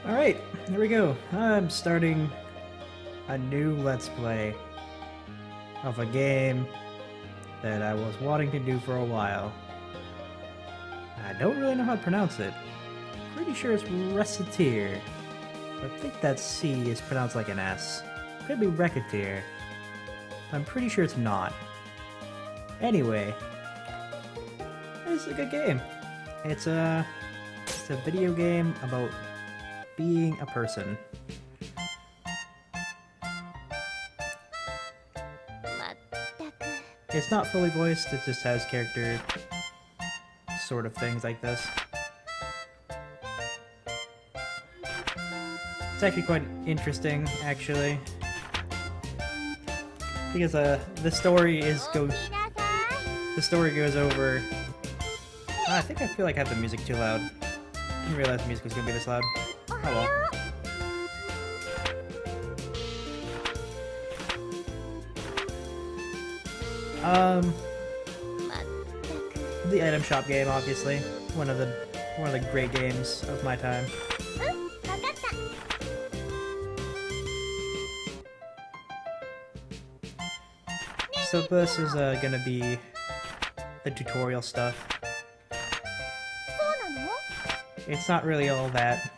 Alright, here we go. I'm starting a new Let's Play of a game that I was wanting to do for a while. I don't really know how to pronounce it. Pretty sure it's Recettear. I think that C is pronounced like an S. Could be Recettear. I'm pretty sure it's not. Anyway, it's a good game. It's a video game about being a person. It's not fully voiced, it just has character sort of things like this. It's actually quite interesting, actually, because the story goes over. I think I feel like I have the music too loud. I didn't realize the music was gonna be this loud. Oh well. The item shop game, obviously, one of the great games of my time. So this is gonna be the tutorial stuff. It's not really all that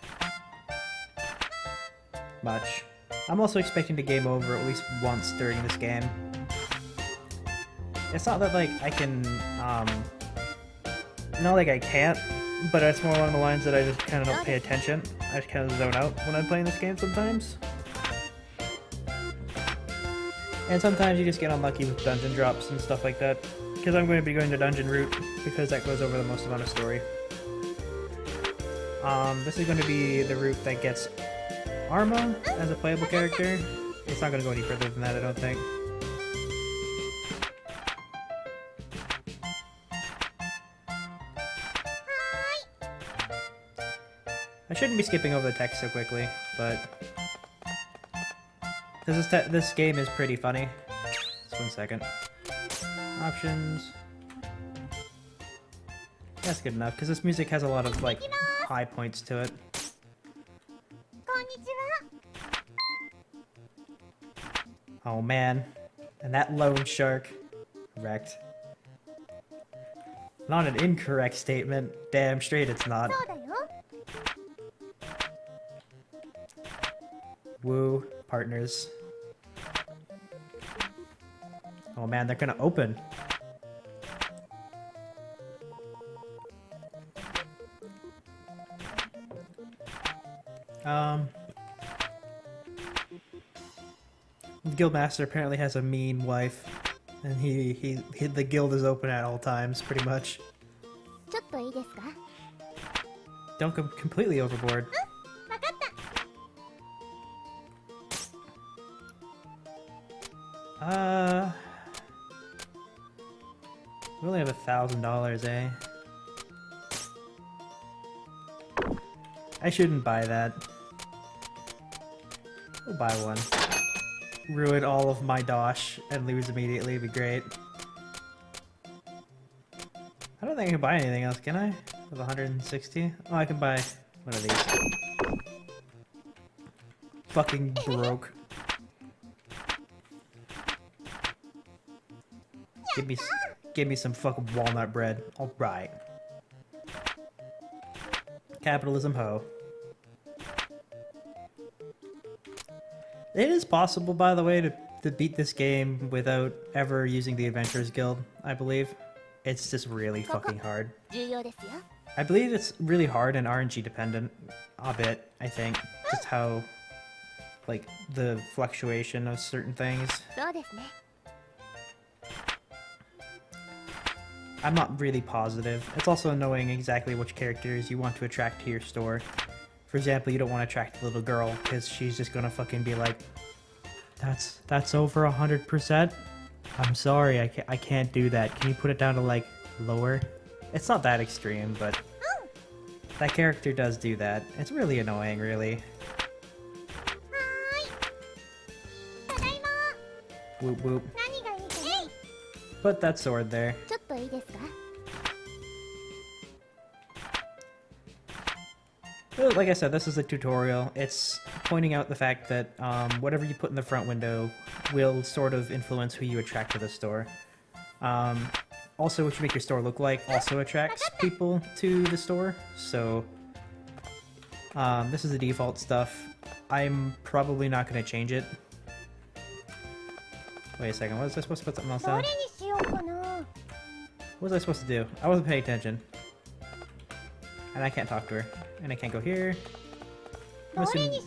much. I'm also expecting to game over at least once during this game. It's not that, like, I can, not like I can't, but it's more along the lines that I just kind of don't pay attention. I just kind of zone out when I'm playing this game sometimes. And sometimes you just get unlucky with dungeon drops and stuff like that. Because I'm going to be going the dungeon route, because that goes over the most amount of story. This is going to be the route that gets Arma as a playable character. It's not going to go any further than that, I don't think. I shouldn't be skipping over the text so quickly, but this game is pretty funny. Just 1 second. Options. That's good enough, because this music has a lot of, like, high points to it. Oh man. And that lone shark. Correct. Not an incorrect statement. Damn straight it's not. Woo, partners. Oh man, they're gonna open. The Guildmaster apparently has a mean wife, and the guild is open at all times, pretty much. Don't go completely overboard. We only have $1,000, eh? I shouldn't buy that. We'll buy one. Ruin all of my dosh and lose immediately would be great. I don't think I can buy anything else, can I? With 160? Oh, I can buy one of these. Fucking broke. Give me some fucking walnut bread. Alright. Capitalism ho. It is possible, by the way, to beat this game without ever using the Adventurers Guild, I believe. It's just really fucking hard. I believe it's really hard and RNG dependent. A bit, I think. Just how, like, the fluctuation of certain things. I'm not really positive. It's also knowing exactly which characters you want to attract to your store. For example, you don't want to attract the little girl, because she's just gonna fucking be like, That's over 100%? I'm sorry, I can't do that. Can you put it down to, like, lower? It's not that extreme, but that character does do that. It's really annoying, really. Whoop whoop. Put that sword there. Like I said, this is a tutorial. It's pointing out the fact that whatever you put in the front window will sort of influence who you attract to the store. Also, what you make your store look like also attracts people to the store, so this is the default stuff. I'm probably not going to change it. Wait a second, was I supposed to put something else down? What was I supposed to do? I wasn't paying attention. And I can't talk to her. And I can't go here. I'm assuming...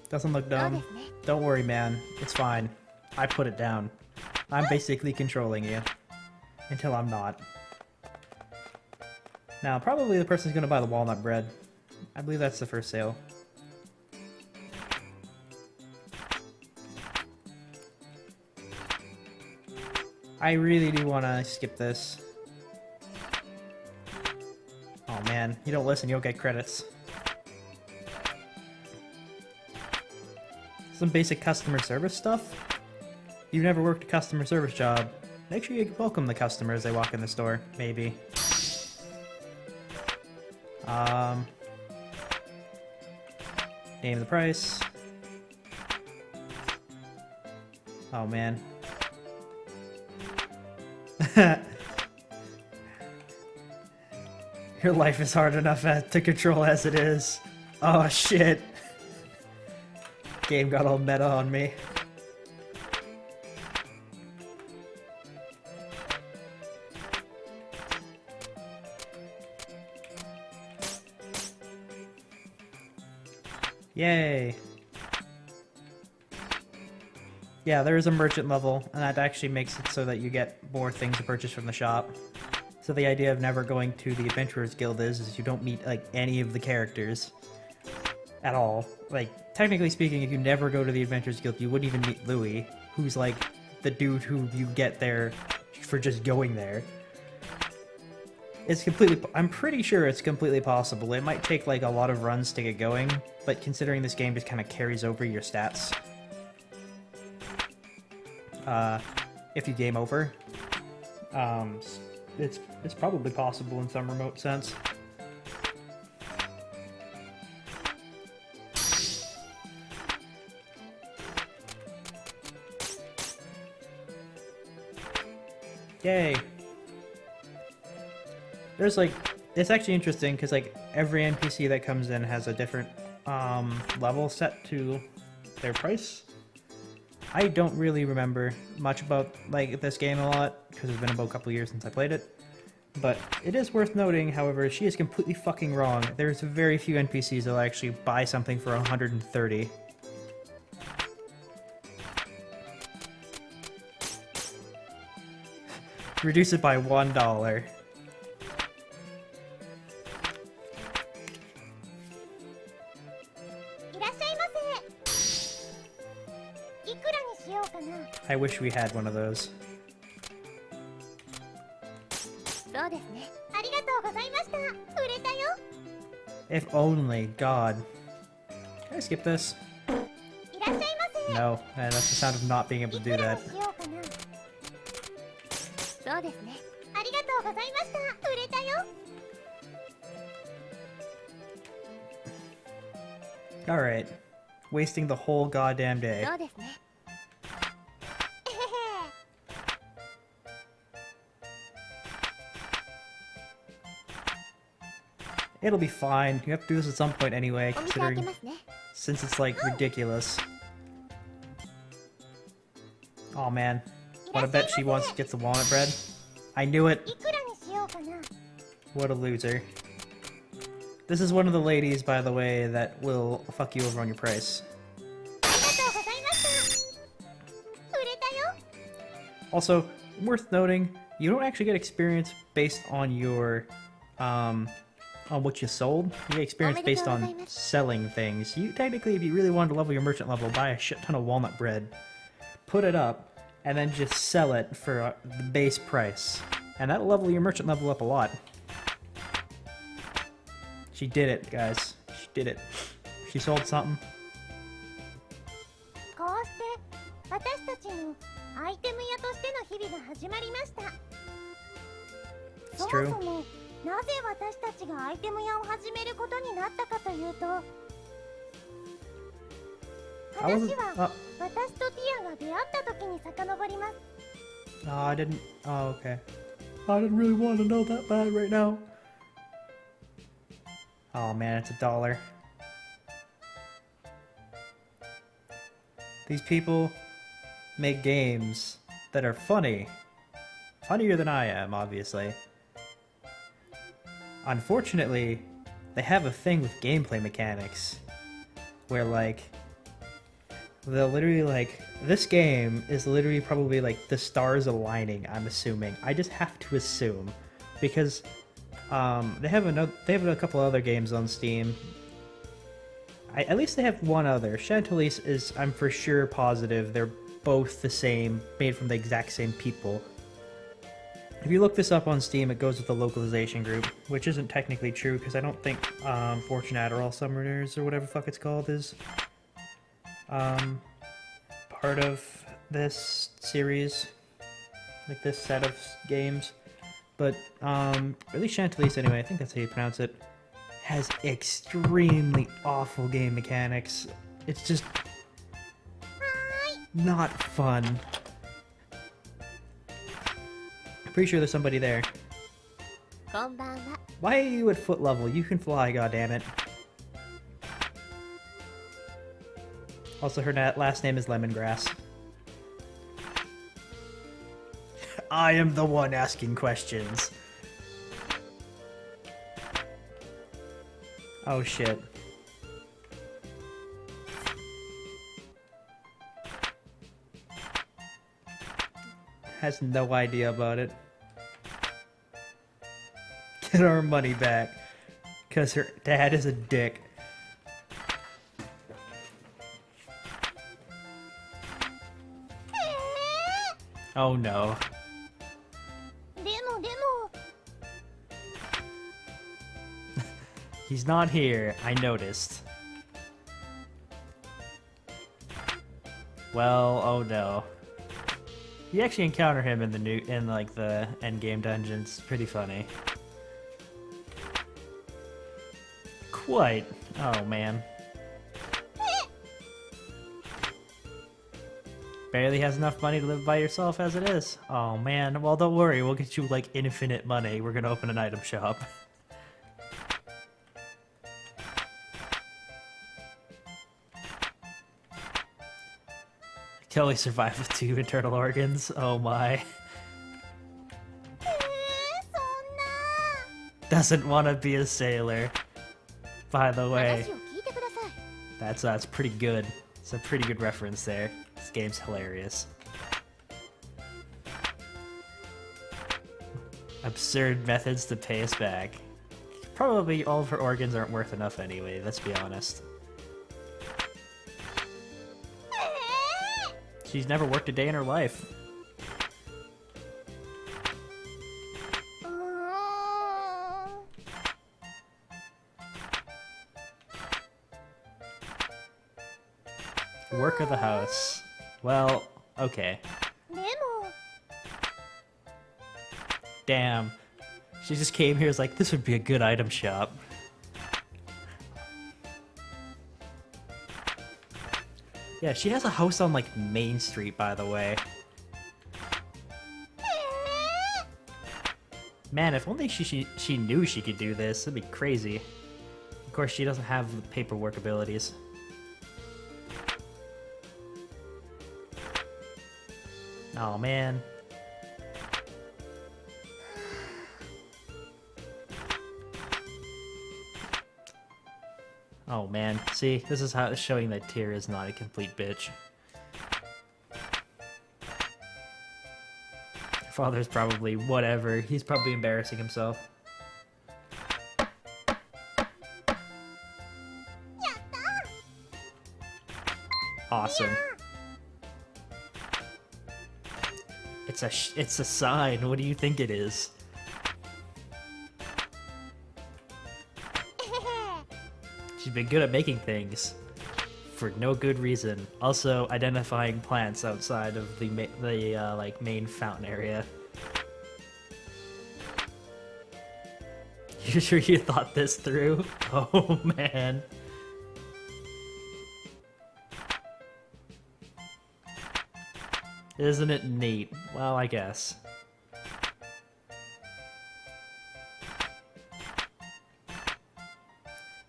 Doesn't look dumb. Don't worry, man. It's fine. I put it down. I'm basically controlling you. Until I'm not. Now, probably the person's gonna buy the walnut bread. I believe that's the first sale. I really do want to skip this. Oh man, you don't listen, you don't get credits. Some basic customer service stuff. If you've never worked a customer service job, make sure you welcome the customer as they walk in the store, maybe. Name the price. Oh man. Your life is hard enough to control as it is. Oh shit. Game got all meta on me. Yay! Yeah, there is a merchant level, and that actually makes it so that you get more things to purchase from the shop. So the idea of never going to the Adventurers Guild is you don't meet, like, any of the characters. At all. Like, technically speaking, if you never go to the Adventurers Guild, you wouldn't even meet Louis, who's, like, the dude who you get there for just going there. It's completely... I'm pretty sure it's completely possible. It might take, like, a lot of runs to get going, but considering this game just kind of carries over your stats... if you game over, it's probably possible in some remote sense. Yay! There's like, it's actually interesting because like every NPC that comes in has a different level set to their price. I don't really remember much about like this game a lot because it's been about a couple years since I played it. But it is worth noting, however, she is completely fucking wrong. There's very few NPCs that'll actually buy something for 130. Reduce it by $1. I wish we had one of those. If only, God. Can I skip this? No, that's the sound of not being able to do that. Alright. Wasting the whole goddamn day. It'll be fine. You have to do this at some point anyway, considering... Since it's, like, ridiculous. Oh man. Wanna bet she gets the walnut bread? I knew it! What a loser. This is one of the ladies, by the way, that will fuck you over on your price. Also, worth noting, you don't actually get experience based on your, on what you sold. You get experience based on selling things. You technically, if you really wanted to level your merchant level, buy a shit ton of walnut bread, put it up, and then just sell it for the base price. And that'll level your merchant level up a lot. She did it, guys. She did it. She sold something. たちのアイテム屋としての日々が始まりました。そもそもなぜ私たちがアイテム屋を始めることになったかというと、話は私とティアが出会った時に遡ります。Oh, I didn't. Oh, okay. I didn't really want to know that bad right now. Oh man, it's $1. These people make games that are funny. Funnier than I am, obviously. Unfortunately, they have a thing with gameplay mechanics where, like, they'll literally, like, this game is literally probably like the stars aligning, I'm assuming. I just have to assume because they have a couple other games on Steam. At least they have one other. Chantilly's is, I'm for sure positive they're both the same, made from the exact same people. If you look this up on Steam, it goes with the localization group, which isn't technically true because I don't think Fortune Adderall Summoners or whatever the fuck it's called is part of this series, like this set of games. But at least Chantilly's, anyway, I think that's how you pronounce it, has extremely awful game mechanics. It's just not fun. I'm pretty sure there's somebody there. Why are you at foot level? You can fly, goddammit. Also, her last name is Lemongrass. I am the one asking questions. Oh shit. Has no idea about it. Get our money back. Because her dad is a dick. Oh no. He's not here, I noticed. Well, oh no. You actually encounter him in the endgame dungeons. Pretty funny. Quite. Oh man. Barely has enough money to live by yourself as it is. Oh man. Well, don't worry. We'll get you like infinite money. We're gonna open an item shop. Kelly survived with 2 internal organs. Oh my. Doesn't want to be a sailor. By the way. That's pretty good. It's a pretty good reference there. This game's hilarious. Absurd methods to pay us back. Probably all of her organs aren't worth enough anyway, let's be honest. She's never worked a day in her life. Work of the house. Well, okay. Damn. She just came here, was like, this would be a good item shop. Yeah, she has a house on, like, Main Street, by the way. Man, if only she knew she could do this, it'd be crazy. Of course, she doesn't have the paperwork abilities. Oh man. Oh man, see, this is how it's showing that Tyr is not a complete bitch. Father's probably whatever, he's probably embarrassing himself. Awesome. It's a sign. What do you think it is? She's been good at making things. for no good reason. Also, identifying plants outside of the like main fountain area. You sure you thought this through? Oh man. Isn't it neat? Well, I guess.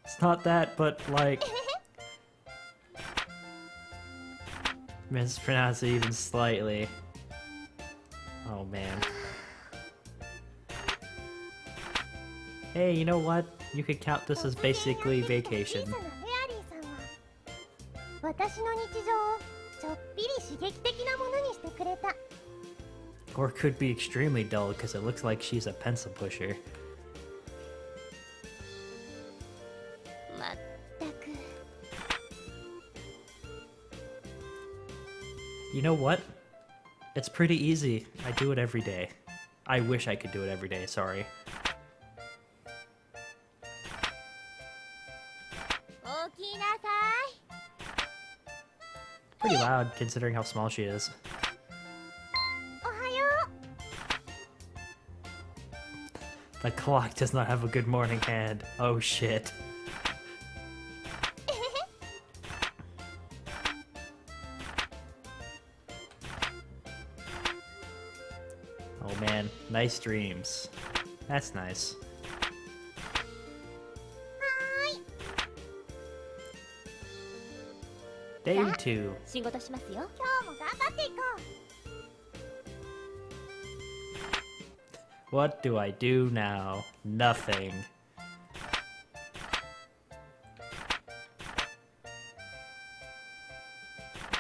It's not that, but like... mispronounce it even slightly. Oh man. Hey, you know what? You could count this as basically vacation. 私の日常をちょっぴり刺激的なものにしてくれた。 Or it could be extremely dull because it looks like she's a pencil pusher. まったく。 You know what? It's pretty easy. I do it every day. I wish I could do it every day, sorry. 起きなさい。 Pretty loud considering how small she is. おはよ The clock does not have a good morning hand. Oh shit. Oh man, nice dreams. That's nice. はーい。 Day 2. 仕事しますよ。今日も頑張っていこう。 What do I do now? Nothing.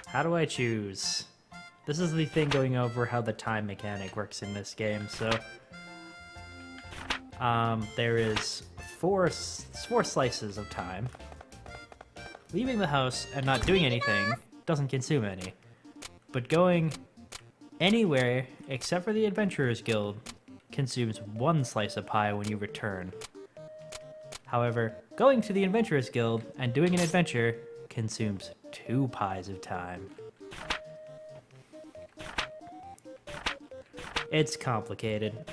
How do I choose? This is the thing going over how the time mechanic works in this game, so... there is four slices of time. Leaving the house and not doing anything doesn't consume any. But going anywhere except for the Adventurers Guild consumes 1 slice of pie when you return. However, going to the Adventurers Guild and doing an adventure consumes 2 pies of time. It's complicated.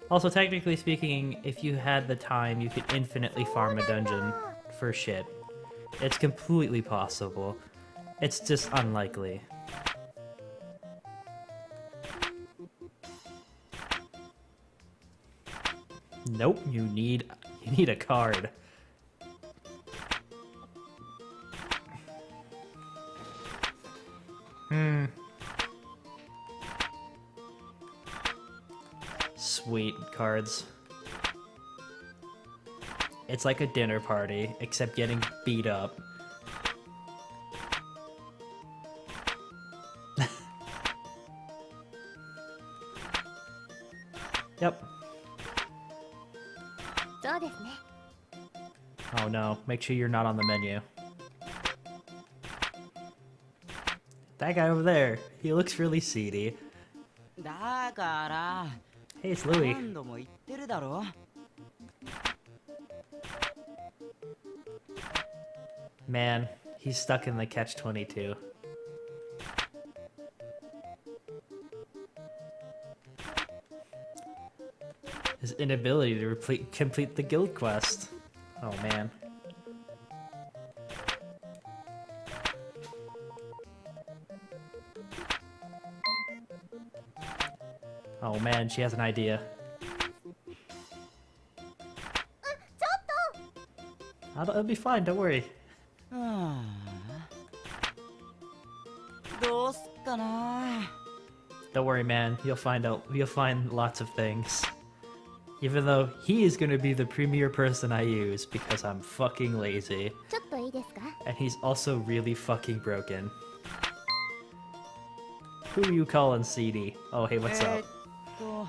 Also, technically speaking, if you had the time, you could infinitely farm a dungeon for shit. It's completely possible. It's just unlikely. Nope, you need a card. Sweet cards. It's like a dinner party, except getting beat up. Yep. そうですね。 Oh no, make sure you're not on the menu. That guy over there, he looks really seedy. だから Hey, it's Louis. 何度も言ってるだろ Man, he's stuck in the catch-22. His inability to complete the guild quest. Oh man. Oh man, she has an idea. ちょっと。 It'll be fine, don't worry. はあどうすっかな Don't worry, man. You'll find lots of things. Even though he is gonna be the premier person I use because I'm fucking lazy. ちょっといいですか。 And he's also really fucking broken. Who you calling seedy? Oh, hey, what's up? と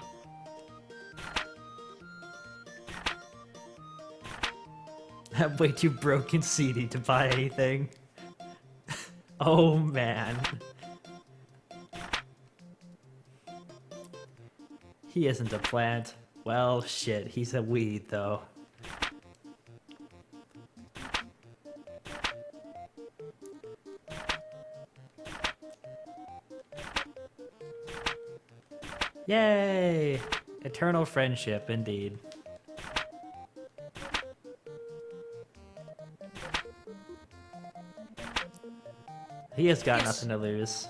I'm way too broken seedy to buy anything. Oh, man. He isn't a plant. Well, shit, he's a weed, though. Yay! Eternal friendship, indeed. He has got nothing to lose.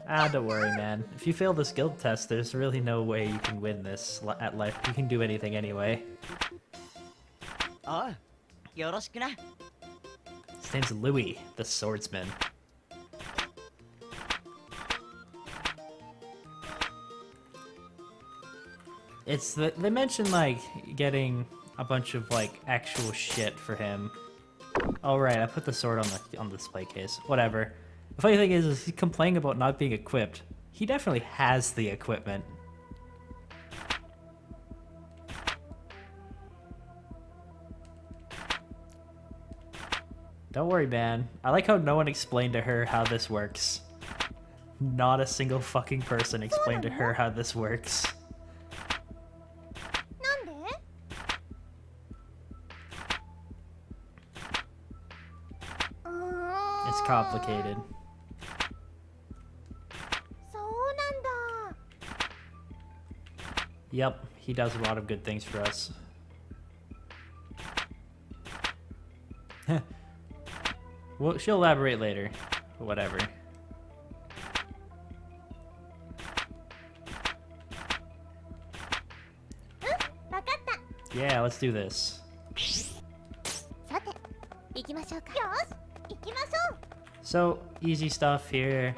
Ah, don't worry, man. If you fail this guild test, there's really no way you can win this at life. You can do anything anyway. Oh, yoroshiku na. His name's Louis, the swordsman. They mentioned like getting a bunch of like actual shit for him. Oh right, I put the sword on the display case. Whatever. The funny thing is he's complaining about not being equipped. He definitely has the equipment. Don't worry, man. I like how no one explained to her how this works. Not a single fucking person explained to her how this works. It's complicated. Yep, he does a lot of good things for us. Well, she'll elaborate later. Whatever. Yeah, let's do this. So, easy stuff here.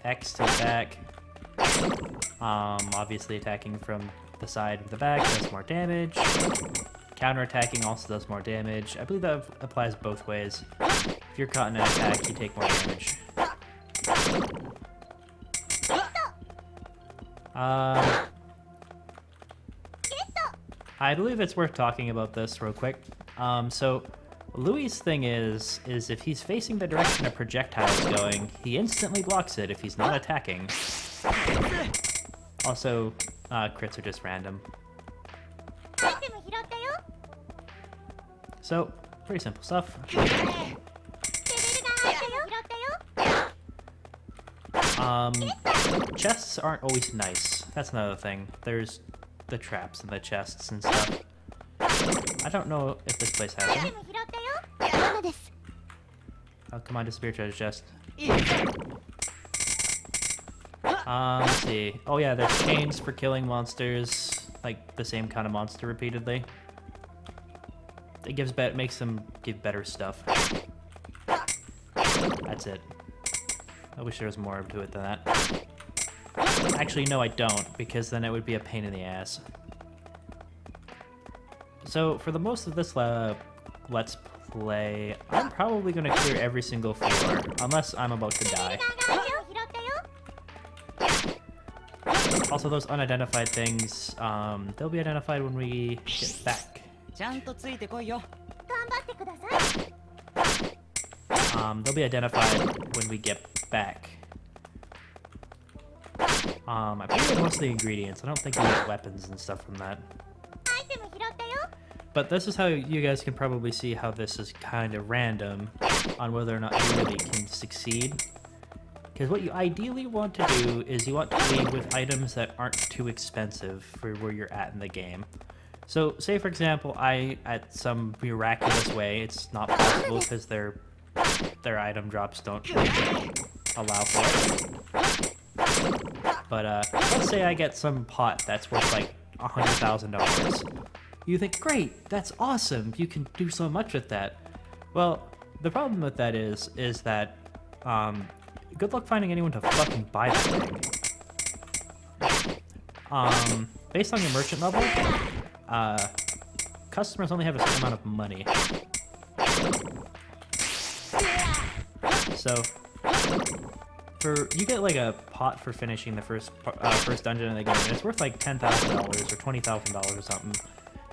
X to attack. Obviously attacking from the side of the back does more damage. Counter-attacking also does more damage. I believe that applies both ways. If you're caught in an attack, you take more damage. I believe it's worth talking about this real quick. So Louis' thing is if he's facing the direction a projectile is going, he instantly blocks it if he's not attacking. Also, crits are just random. So, pretty simple stuff. Chests aren't always nice. That's another thing. There's the traps in the chests and stuff. I don't know if this place has them. Oh, come on, disappear treasure chest. Let's see. Oh yeah, there's chains for killing monsters, like the same kind of monster repeatedly. It makes them give better stuff. That's it. I wish there was more to it than that. Actually, no, I don't, because then it would be a pain in the ass. So, for the most of this Let's Play, I'm probably going to clear every single floor, unless I'm about to die. Also, those unidentified things, they'll be identified when we get back. They'll be identified when we get back. I believe most of the ingredients. I don't think we get weapons and stuff from that. But this is how you guys can probably see how this is kind of random on whether or not you really can succeed. Because what you ideally want to do is you want to lead with items that aren't too expensive for where you're at in the game. So, say for example, at some miraculous way, it's not possible because their item drops don't allow for it. But let's say I get some pot that's worth like $100,000. You think, great, that's awesome. You can do so much with that. Well, the problem with that is that good luck finding anyone to fucking buy that thing. Based on your merchant level, customers only have a certain amount of money. So, you get like a pot for finishing the first dungeon in the game, and it's worth like $10,000 or $20,000 or something.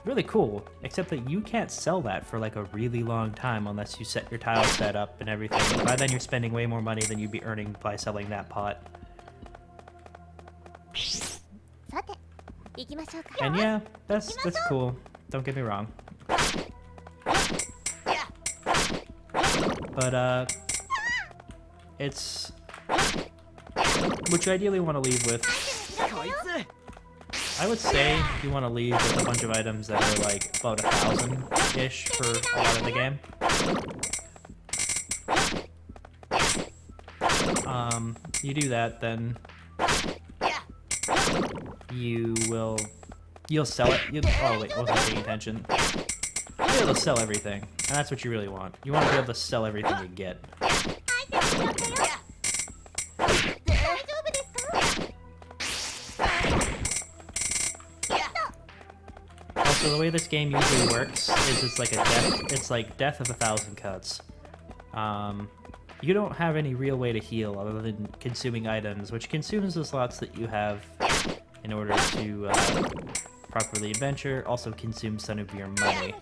Really cool, except that you can't sell that for like a really long time unless you set your tile set up and everything. By then you're spending way more money than you'd be earning by selling that pot. And yeah, that's cool. Don't get me wrong. But it's which you ideally want to leave with. こいつ I would say you want to leave with a bunch of items that are like about 1,000-ish for a lot of the game. You do that, then you'll sell it. Oh wait, wasn't paying attention. You'll be able to sell everything, and that's what you really want. You want to be able to sell everything you get. Also, the way this game usually works is it's like death of 1,000 cuts. You don't have any real way to heal other than consuming items, which consumes the slots that you have in order to properly adventure. Also consumes some of your money,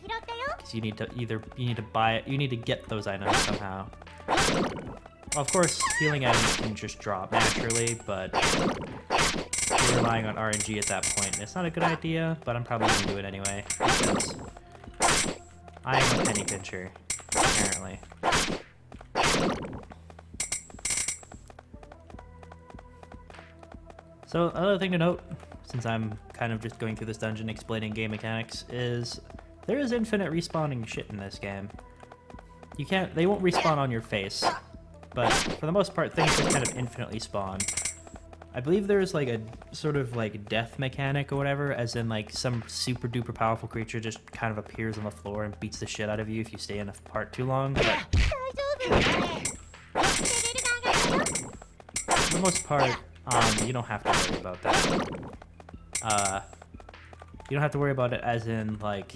because you need to buy it. You need to get those items somehow. Well, of course, healing items can just drop naturally, but you're relying on RNG at that point. It's not a good idea, but I'm probably gonna do it anyway because I am a penny pincher, apparently. So another thing to note, since I'm kind of just going through this dungeon explaining game mechanics, is there is infinite respawning shit in this game. They won't respawn on your face, but for the most part things just kind of infinitely spawn. I believe there's like a sort of like death mechanic or whatever, as in like some super duper powerful creature just kind of appears on the floor and beats the shit out of you if you stay in a part too long, but for the most part, you don't have to worry about that. You don't have to worry about it as in, like,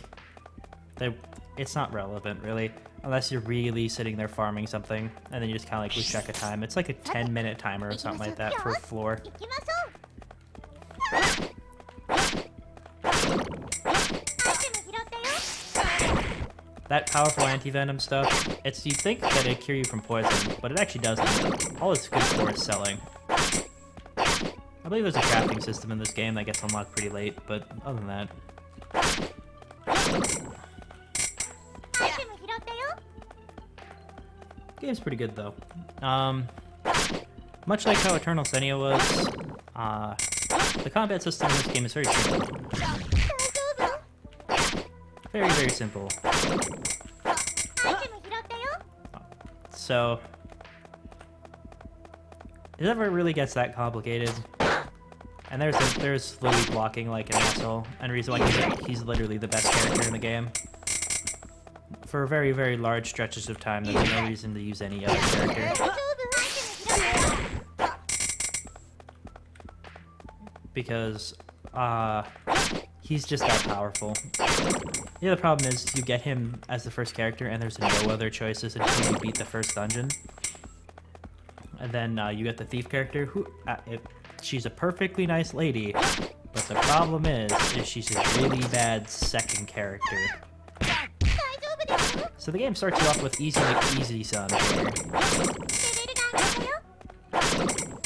it's not relevant, really. Unless you're really sitting there farming something, and then you just kind of, like, lose track of time. It's like a 10-minute timer or something like that for a floor. That powerful anti-venom stuff, you'd think that it'd cure you from poison, but it actually doesn't. All it's good for is selling. I believe there's a crafting system in this game that gets unlocked pretty late, but other than that... Game's pretty good, though. Much like how Eternal Senia was, the combat system in this game is very simple. Very, very simple. So... it never really gets that complicated. And there's Louis blocking like an asshole, and the reason why he's literally the best character in the game. For very, very large stretches of time, there's no reason to use any other character. Because, he's just that powerful. The other problem is you get him as the first character and there's no other choices until you beat the first dungeon. And then you get the thief character, who she's a perfectly nice lady, but the problem is she's a really bad second character. So the game starts you off with easy McEasy son here.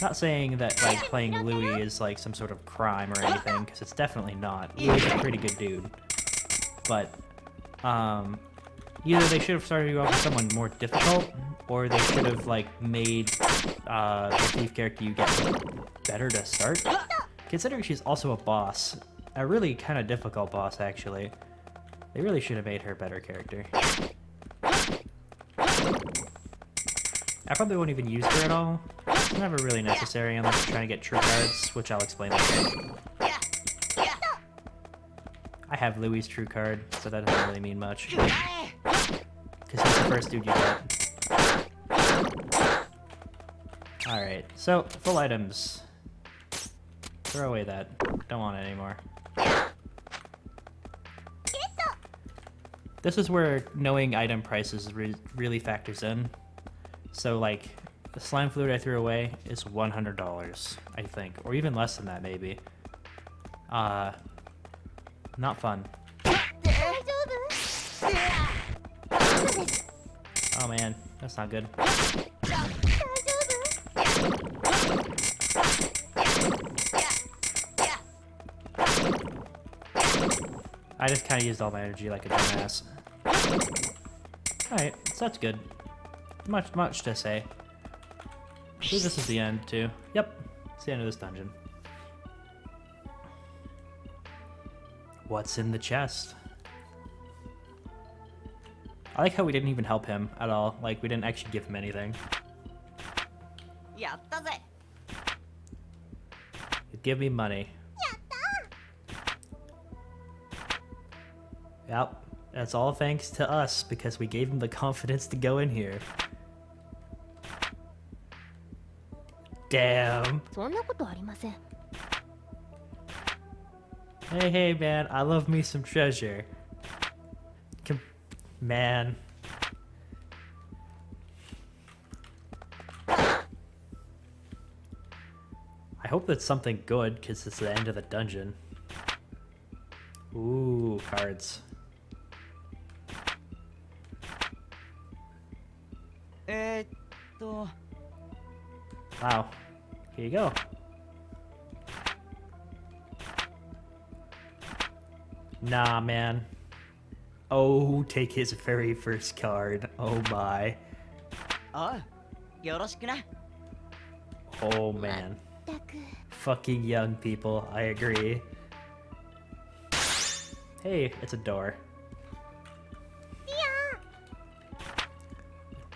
Not saying that like playing Louis is like some sort of crime or anything, because it's definitely not. Louis is a pretty good dude. But either they should have started you off with someone more difficult, or they should have like made the thief character you get better to start. Considering she's also a boss, a really kind of difficult boss actually. They really should have made her a better character. I probably won't even use her at all. It's never really necessary unless you're trying to get true cards, which I'll explain later. I have Louis' true card, so that doesn't really mean much. Because he's the first dude you get. Alright, so, full items. Throw away that. Don't want it anymore. This is where knowing item prices really factors in. So, like, the slime fluid I threw away is $100, I think. Or even less than that, maybe. Not fun. Oh man, that's not good. I just kind of used all my energy like a dumbass. Alright, so that's good. Much to say. I believe this is the end, too. Yep, It's the end of this dungeon. What's in the chest? I like how we didn't even help him at all. Like, we didn't actually give him anything. やったぜ He'd give me money. Yep. That's all thanks to us, because we gave him the confidence to go in here. Damn. そんなことありません。 Hey, hey, man. I love me some treasure. Man. I hope that's something good, because it's the end of the dungeon. Ooh, cards. Wow. Here you go. Nah, man. Oh, take his very first card. Oh my. おうよろしくな Oh man. たく Fucking young people, I agree. Hey, it's a door.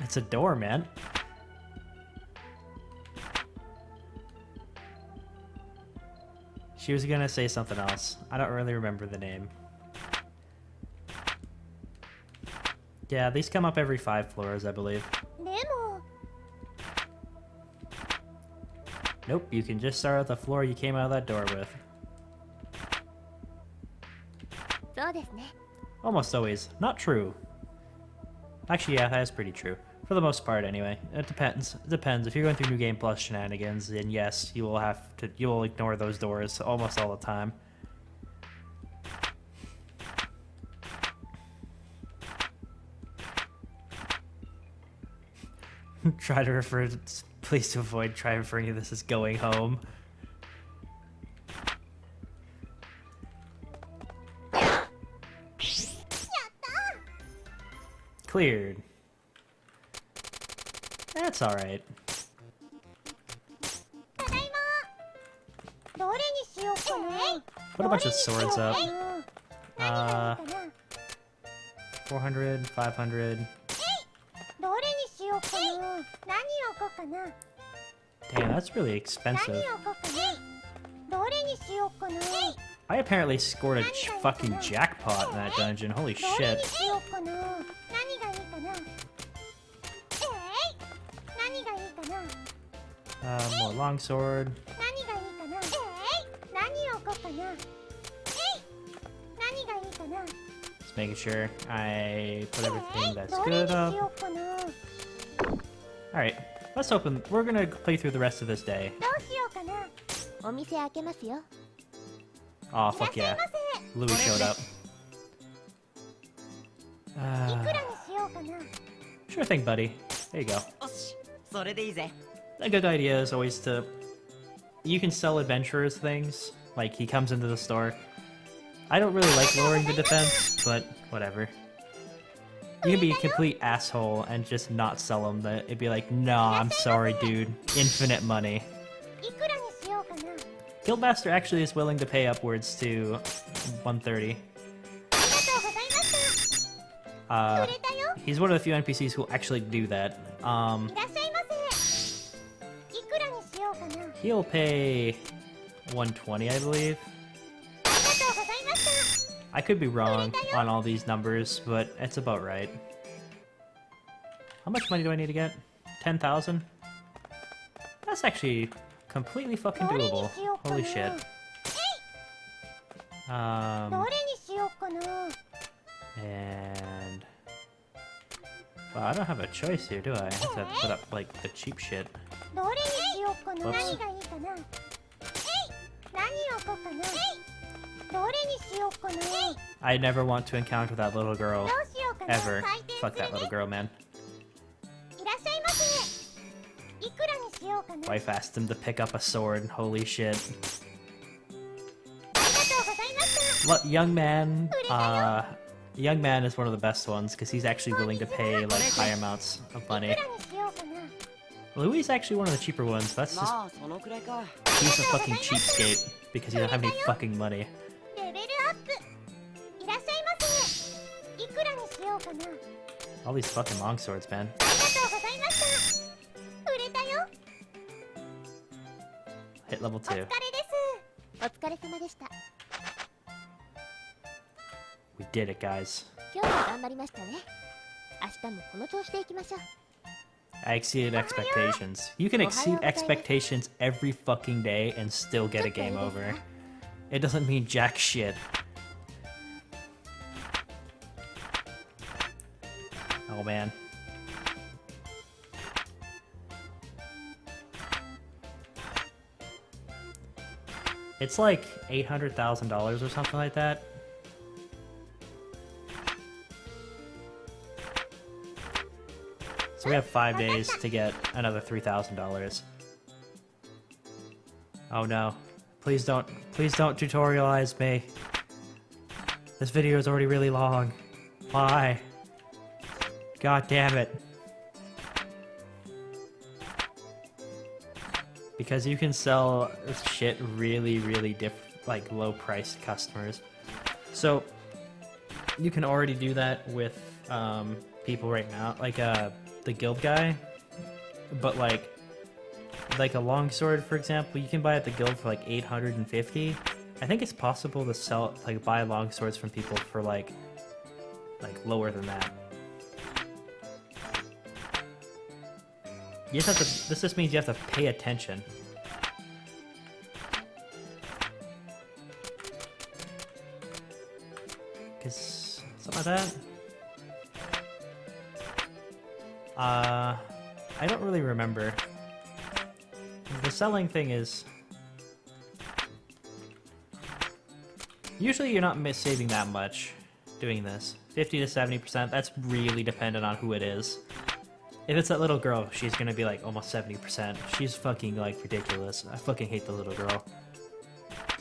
It's a door, man. She was gonna say something else. I don't really remember the name. Yeah, these come up every 5 floors, I believe. でも Nope, you can just start at the floor you came out of that door with. そうですね。 Almost always. Not true. Actually, yeah, that is pretty true. For the most part, anyway. It depends. It depends. If you're going through New Game Plus shenanigans, then yes, you will ignore those doors almost all the time. Try to refer to, please to avoid try referring to this as going home. Cleared. That's alright. ただいま。どれにしようかな。 Put a bunch of swords up. 何がいいかな。 400, 500. どれにしようかな。何を置こうかな。 Damn, that's really 何 expensive. を置こうかな。どれにしようかな。 I apparently scored a fucking jackpot in that dungeon. Holy どれ shit. にしようかな。何がいいかな。何がいいかな。 More longsword. 何がいいかな。何を置こうかな。何がいいかな。 Just making sure I put everything that's どれに good し up. ようかな。 Alright, let's open. We're gonna play through the rest of this day. どうしようかな。お店開けますよ。 Oh, fuck yeah. Louis showed up. いくらにしようかな。 Sure thing, buddy. There you go. よしそれでいいぜ A good idea is always to... You can sell adventurers things. Like, he comes into the store. I don't really like lowering the defense, but whatever. You can be a complete asshole and just not sell them. It'd be like, nah, I'm sorry, dude. Infinite money. いくらにしようかな。 Guildmaster actually is willing to pay upwards to 130. ありがとうございました。 Uh, 売れたよ。 he's one of the few NPCs who will actually do that. いらっしゃいませ。いくらにしようかな。 He'll pay 120, I believe. ありがとうございました。 I could be wrong on all these numbers, but it's about right. How much money do I need to get? 10,000? That's actually completely fucking どれに doable. しようかな。 Holy shit. どれにしようかな。 And... Wow, I don't have a choice here, do I? I have to put up, like, the cheap shit. どれにしようかな。 Whoops. 何がいいかな。何を置こうかな。どれにしようかな。 I never want to encounter that little ど girl. うしようかな。 Ever. 採点 Fuck する that ね。 little girl, man. いらっしゃいませ。いくらにしようかな。 Wife asked him to pick up a sword. Holy shit. ありがとうございました。 Young man, young man is one of the best ones because he's actually willing to pay like high amounts of い money. くらにしようかな。Louis is actually one of the cheaper ones. That's just まあそのくらいか。 he's a fucking cheapskate because you don't have any fucking money. レベルアップ。いらっしゃいませ。いくらにしようかな。 All these fucking longswords, man. ありがとうございました。売れたよ。 Hit level お疲れ 2. です。お疲れ様でした。 We did it, guys. 今日も頑張りましたね。明日もこの調子でいきましょう。 I exceeded expectations. You can exceed expectations every fucking day and still get a game over. It doesn't mean jack shit. Oh man. It's like $800,000 or something like that. So we have 5 days to get another $3,000. Oh no. Please don't tutorialize me. This video is already really long. Why? God damn it. Because you can sell shit really like low priced customers. So you can already do that with people right now, like the guild guy, but like a longsword, for example, you can buy at the guild for like 850. I think it's possible to sell, like, buy longswords from people for like lower than that. You just have to. This just means you have to pay attention. Cause something like that. I don't really remember. The selling thing is... Usually you're not saving that much doing this. 50 to 70%, that's really dependent on who it is. If it's that little girl, she's gonna be like almost 70%. She's fucking like ridiculous. I fucking hate the little girl.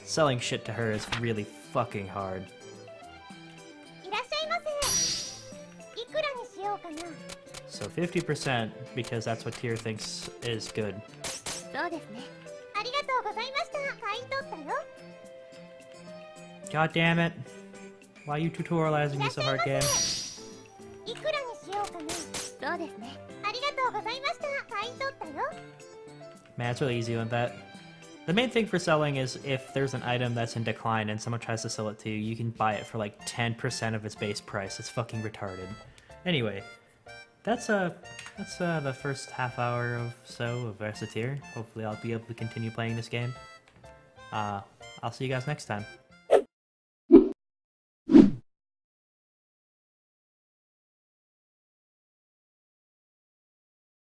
Selling shit to her is really fucking hard. いらっしゃいませ。いくらにしようかな。 So 50% because that's what Tier thinks is good. そうですね。ありがとうございました。買い取ったよ。 God damn it. Why are you tutorializing me so hard, game? いくらにしようかな。そうですね。ありがとうございました。買い取ったよ。 Man, it's really easy with that. The main thing for selling is if there's an item that's in decline and someone tries to sell it to you, you can buy it for like 10% of its base price. It's fucking retarded. Anyway, that's the first half hour or so of Recettear. Hopefully I'll be able to continue playing this game. I'll see you guys next time.